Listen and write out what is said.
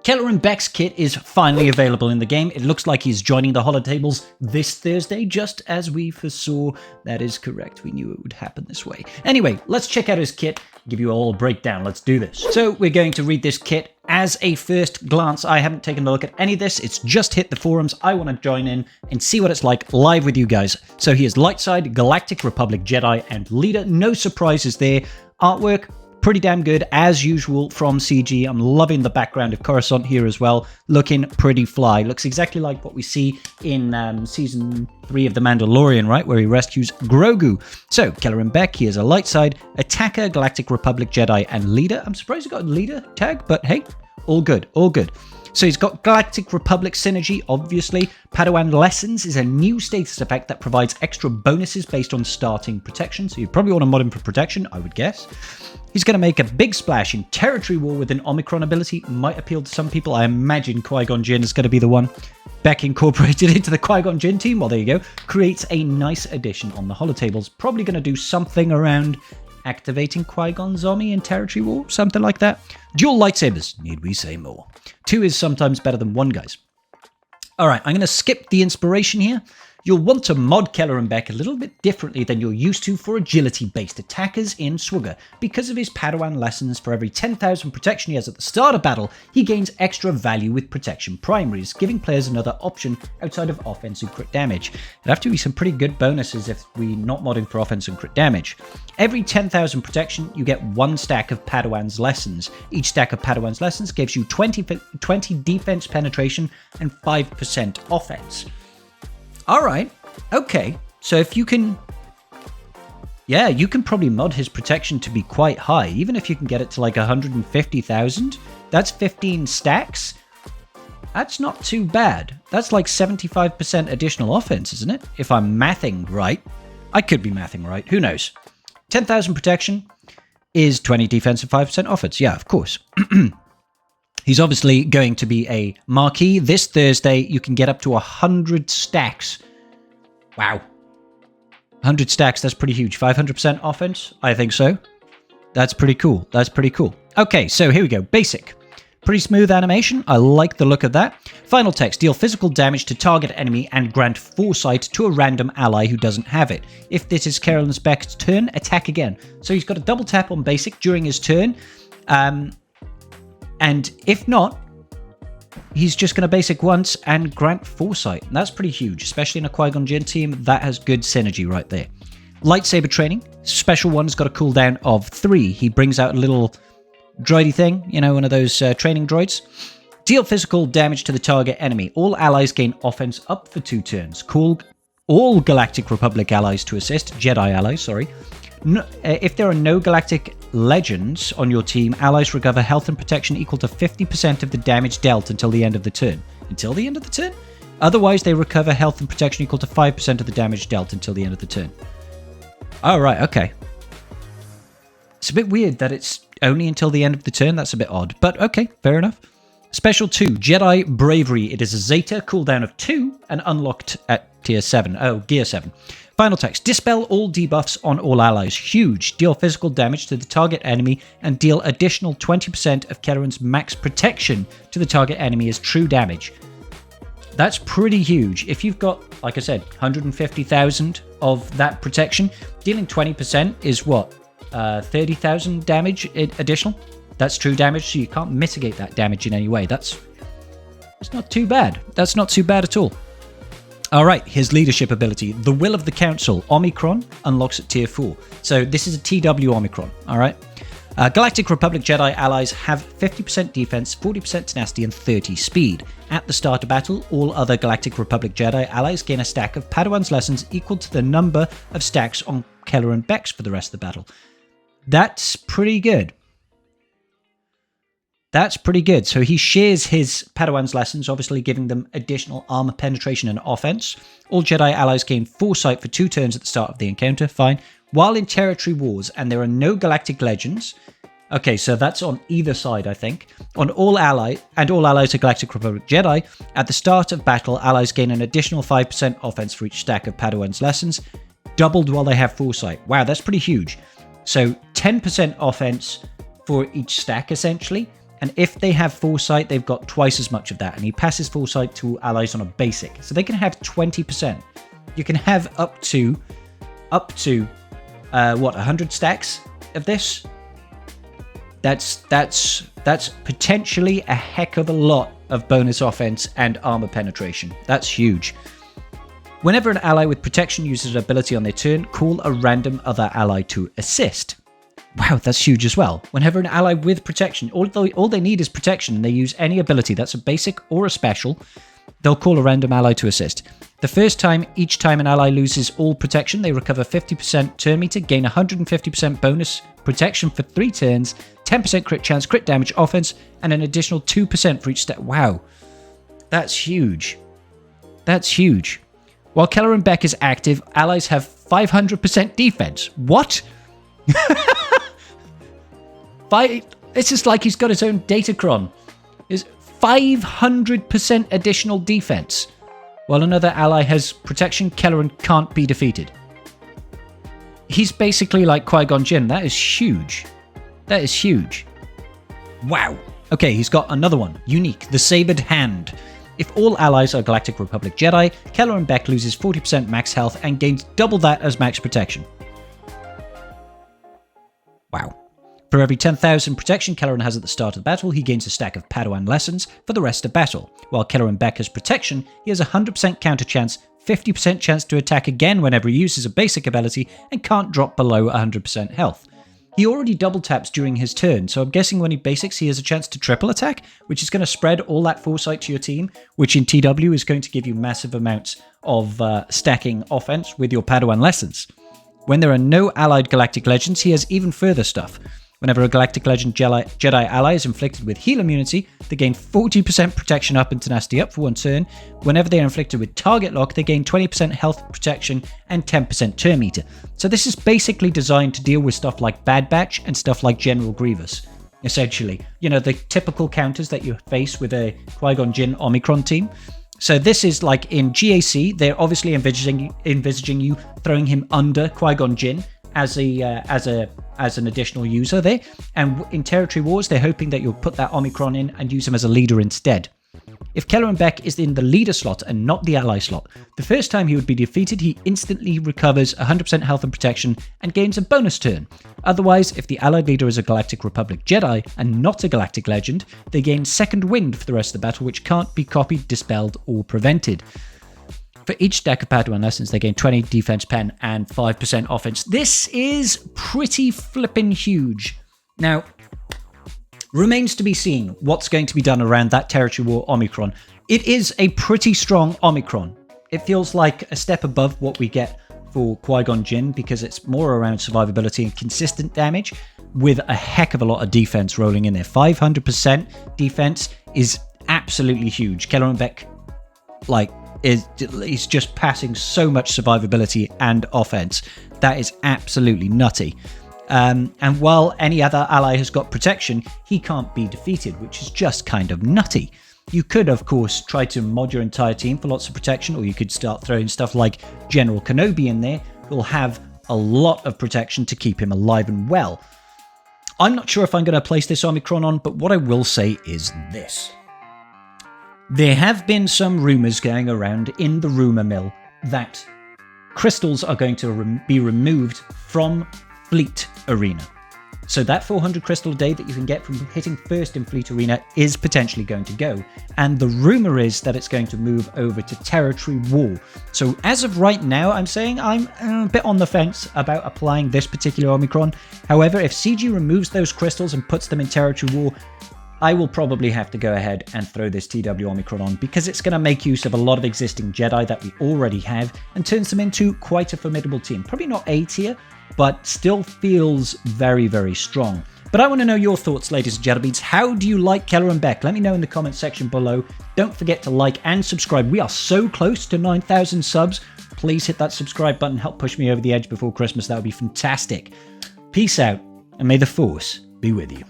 Kelleran Beck's kit is finally available in the game. It looks like he's joining the holotables this Thursday, just as we foresaw. That is correct. We knew it would happen this way. Anyway, let's check out his kit, give you all a breakdown. Let's do this. So we're going to read this kit. As a first glance, I haven't taken a look at any of this. It's just hit the forums. I want to join in and see what it's like live with you guys. So he is Lightside, Galactic Republic Jedi, and Leader. No surprises there. Artwork, pretty damn good, as usual, from CG. I'm loving the background of Coruscant here as well. Looking pretty fly. Looks exactly like what we see in Season 3 of The Mandalorian, right? Where he rescues Grogu. So, Kelleran Beck, he is a Lightside, Attacker, Galactic Republic Jedi, and Leader. I'm surprised he got a Leader tag, but hey, all good, all good. So he's got Galactic Republic Synergy, obviously. Padawan Lessons is a new status effect that provides extra bonuses based on starting protection. So you probably want to mod him for protection, I would guess. He's going to make a big splash in Territory War with an Omicron ability. Might appeal to some people. I imagine Qui-Gon Jinn is going to be the one. Beck incorporated into the Qui-Gon Jinn team. Well, there you go. Creates a nice addition on the holotables. Probably going to do something around activating Qui-Gon Zombie in Territory War. Something like that. Dual lightsabers. Need we say more? 2 is sometimes better than 1, guys. All right, I'm going to skip the inspiration here. You'll want to mod Kelleran Beck a little bit differently than you're used to for agility-based attackers in Swigger. Because of his Padawan lessons, for every 10,000 protection he has at the start of battle, he gains extra value with protection primaries, giving players another option outside of offense and crit damage. It'd have to be some pretty good bonuses if we're not modding for offense and crit damage. Every 10,000 protection, you get 1 stack of Padawan's lessons. Each stack of Padawan's lessons gives you 20 defense penetration and 5% offense. All right, okay, so if you can, yeah, you can probably mod his protection to be quite high, even if you can get it to like 150,000, that's 15 stacks, that's not too bad. That's like 75% additional offense, isn't it? If I'm mathing right. I could be mathing right, who knows? 10,000 protection is 20 defense and 5% offense, yeah, of course. He's obviously going to be a marquee. This Thursday, you can get up to 100 stacks. Wow. 100 stacks, that's pretty huge. 500% offense? I think so. That's pretty cool. That's pretty cool. Okay, so here we go. Basic. Pretty smooth animation. I like the look of that. Final text. Deal physical damage to target enemy and grant foresight to a random ally who doesn't have it. If this is Kelleran Beck's turn, attack again. So he's got a double tap on basic during his turn. And if not, he's just going to basic once and grant foresight. And that's pretty huge, especially in a Qui-Gon Jinn team. That has good synergy right there. Lightsaber training. Special one's got a cooldown of 3. He brings out a little droidy thing, you know, one of those training droids. Deal physical damage to the target enemy. All allies gain offense up for 2 turns. Call all Galactic Republic allies to assist. Jedi allies, sorry. No, if there are no Galactic Legends on your team, allies recover health and protection equal to 50% of the damage dealt until the end of the turn. Until the end of the turn? Otherwise, they recover health and protection equal to 5% of the damage dealt until the end of the turn. Oh, right, okay. It's a bit weird that it's only until the end of the turn. That's a bit odd, but okay, fair enough. Special 2, Jedi Bravery. It is a Zeta, cooldown of 2, and unlocked at tier 7. Oh, gear 7. Final text. Dispel all debuffs on all allies. Huge. Deal physical damage to the target enemy and deal additional 20% of Kelleran's max protection to the target enemy as true damage. That's pretty huge. If you've got, like I said, 150,000 of that protection, dealing 20% is what? 30,000 damage additional? That's true damage, so you can't mitigate that damage in any way. That's not too bad. That's not too bad at all. All right, his leadership ability. The Will of the Council, Omicron, unlocks at tier 4. So this is a TW Omicron, all right? Galactic Republic Jedi allies have 50% defense, 40% tenacity, and 30 speed. At the start of battle, all other Galactic Republic Jedi allies gain a stack of Padawan's lessons equal to the number of stacks on Kelleran Beck's for the rest of the battle. That's pretty good. That's pretty good. So he shares his Padawan's lessons, obviously giving them additional armor penetration and offense. All Jedi allies gain foresight for 2 turns at the start of the encounter. Fine. While in Territory Wars, and there are no Galactic Legends. Okay, so that's on either side, I think. On all allies of Galactic Republic Jedi, at the start of battle, allies gain an additional 5% offense for each stack of Padawan's lessons, doubled while they have foresight. Wow, that's pretty huge. So 10% offense for each stack, essentially. And if they have Foresight, they've got twice as much of that. And he passes Foresight to allies on a basic. So they can have 20%. You can have up to 100 stacks of this? That's potentially a heck of a lot of bonus offense and armor penetration. That's huge. Whenever an ally with protection uses an ability on their turn, call a random other ally to assist. Wow, that's huge as well. Whenever an ally with protection, all they need is protection, and they use any ability that's a basic or a special, they'll call a random ally to assist. The first time, each time an ally loses all protection, they recover 50% turn meter, gain 150% bonus protection for 3 turns, 10% crit chance, crit damage, offense, and an additional 2% for each step. Wow, that's huge. That's huge. While Kelleran Beck is active, allies have 500% defense. What? It's just like he's got his own datacron. Is 500% additional defense. While another ally has protection, Kelleran can't be defeated. He's basically like Qui-Gon Jinn. That is huge. That is huge. Wow. Okay, he's got another one. Unique, the Sabered Hand. If all allies are Galactic Republic Jedi, Kelleran Beck loses 40% max health and gains double that as max protection. Wow. For every 10,000 protection Kelleran has at the start of the battle, he gains a stack of Padawan lessons for the rest of battle. While Kelleran Beck has protection, he has a 100% counter chance, 50% chance to attack again whenever he uses a basic ability, and can't drop below 100% health. He already double taps during his turn, so I'm guessing when he basics he has a chance to triple attack, which is going to spread all that foresight to your team, which in TW is going to give you massive amounts of stacking offense with your Padawan lessons. When there are no allied Galactic Legends, he has even further stuff. Whenever a Galactic Legend Jedi ally is inflicted with heal immunity, they gain 40% protection up and tenacity up for 1 turn. Whenever they are inflicted with target lock, they gain 20% health protection and 10% turn meter. So this is basically designed to deal with stuff like Bad Batch and stuff like General Grievous, essentially. You know, the typical counters that you face with a Qui-Gon Jinn Omicron team. So this is like in GAC, they're obviously envisaging you throwing him under Qui-Gon Jinn as an additional user there, and in Territory Wars they're hoping that you'll put that Omicron in and use him as a leader instead. If Kelleran Beck is in the leader slot and not the ally slot, the first time he would be defeated he instantly recovers 100% health and protection and gains a bonus turn. Otherwise, if the allied leader is a Galactic Republic Jedi and not a Galactic Legend, they gain second wind for the rest of the battle, which can't be copied, dispelled or prevented. For each stack of Padawan lessons, they gain 20 defense pen and 5% offense. This is pretty flippin' huge. Now, remains to be seen what's going to be done around that Territory War Omicron. It is a pretty strong Omicron. It feels like a step above what we get for Qui-Gon Jinn because it's more around survivability and consistent damage with a heck of a lot of defense rolling in there. 500% defense is absolutely huge. Kelleran Beck, he's just passing so much survivability and offense. That is absolutely nutty. And while any other ally has got protection, he can't be defeated, which is just kind of nutty. You could, of course, try to mod your entire team for lots of protection, or you could start throwing stuff like General Kenobi in there, who'll have a lot of protection to keep him alive and well. I'm not sure if I'm going to place this Omicron on, but what I will say is this. There have been some rumours going around in the rumour mill that crystals are going to be removed from Fleet Arena. So that 400 crystal a day that you can get from hitting first in Fleet Arena is potentially going to go. And the rumour is that it's going to move over to Territory War. So as of right now, I'm saying I'm a bit on the fence about applying this particular Omicron. However, if CG removes those crystals and puts them in Territory War, I will probably have to go ahead and throw this TW Omicron on because it's going to make use of a lot of existing Jedi that we already have and turns them into quite a formidable team. Probably not A tier, but still feels very, very strong. But I want to know your thoughts, ladies and gentlemen. How do you like Kelleran Beck? Let me know in the comments section below. Don't forget to like and subscribe. We are so close to 9,000 subs. Please hit that subscribe button. Help push me over the edge before Christmas. That would be fantastic. Peace out, and may the Force be with you.